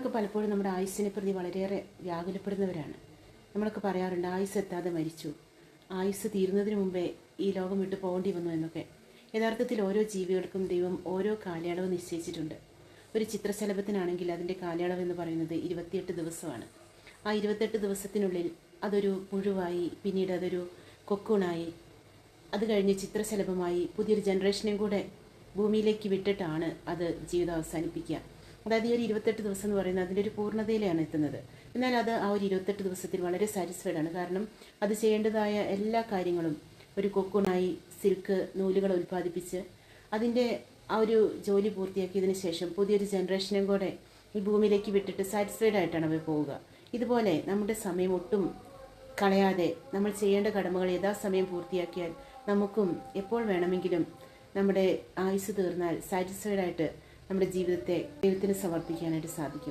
നമ്മളൊക്കെ പലപ്പോഴും നമ്മുടെ ആയുസ്സിനെ പ്രതി വളരെയേറെ വ്യാകുലപ്പെടുന്നവരാണ്. നമ്മളൊക്കെ പറയാറുണ്ട്, ആയുസ് എത്താതെ മരിച്ചു, ആയുസ് തീരുന്നതിന് മുമ്പേ ഈ ലോകം വിട്ടു പോകേണ്ടി വന്നു എന്നൊക്കെ. യഥാർത്ഥത്തിൽ ഓരോ ജീവികൾക്കും ദൈവം ഓരോ കാലയളവ് നിശ്ചയിച്ചിട്ടുണ്ട്. ഒരു ചിത്രശലഭത്തിനാണെങ്കിൽ അതിൻ്റെ കാലയളവ് എന്ന് പറയുന്നത് 28 ദിവസമാണ്. ആ 28 ദിവസത്തിനുള്ളിൽ അതൊരു പുഴുവായി, പിന്നീട് അതൊരു കൊക്കൂണായി, അത് കഴിഞ്ഞ് ചിത്രശലഭമായി പുതിയൊരു ജനറേഷനെയും കൂടെ ഭൂമിയിലേക്ക് വിട്ടിട്ടാണ് അത് ജീവിതം അവസാനിപ്പിക്കുക. അതായത് ഈ ഒരു 28 ദിവസം എന്ന് പറയുന്നത് അതിൻ്റെ ഒരു പൂർണ്ണതയിലാണ് എത്തുന്നത്. എന്നാൽ അത് ആ ഒരു 28 ദിവസത്തിൽ വളരെ സാറ്റിസ്ഫൈഡ് ആണ്. കാരണം അത് ചെയ്യേണ്ടതായ എല്ലാ കാര്യങ്ങളും ഒരു കൊക്കൂണായി സിൽക്ക് നൂലുകൾ ഉൽപ്പാദിപ്പിച്ച് അതിൻ്റെ ആ ഒരു ജോലി പൂർത്തിയാക്കിയതിന് ശേഷം പുതിയൊരു ജനറേഷനും കൂടെ ഈ ഭൂമിയിലേക്ക് വിട്ടിട്ട് സാറ്റിസ്ഫൈഡ് ആയിട്ടാണ് അവർ പോവുക. ഇതുപോലെ നമ്മുടെ സമയം ഒട്ടും കളയാതെ നമ്മൾ ചെയ്യേണ്ട കടമകൾ യഥാസമയം പൂർത്തിയാക്കിയാൽ നമുക്കും എപ്പോൾ വേണമെങ്കിലും നമ്മുടെ ആയുസ് തീർന്നാൽ സാറ്റിസ്ഫൈഡ് ആയിട്ട് നമ്മുടെ ജീവിതത്തെ ദൈവത്തിന് സമർപ്പിക്കാനായിട്ട് സാധിക്കും.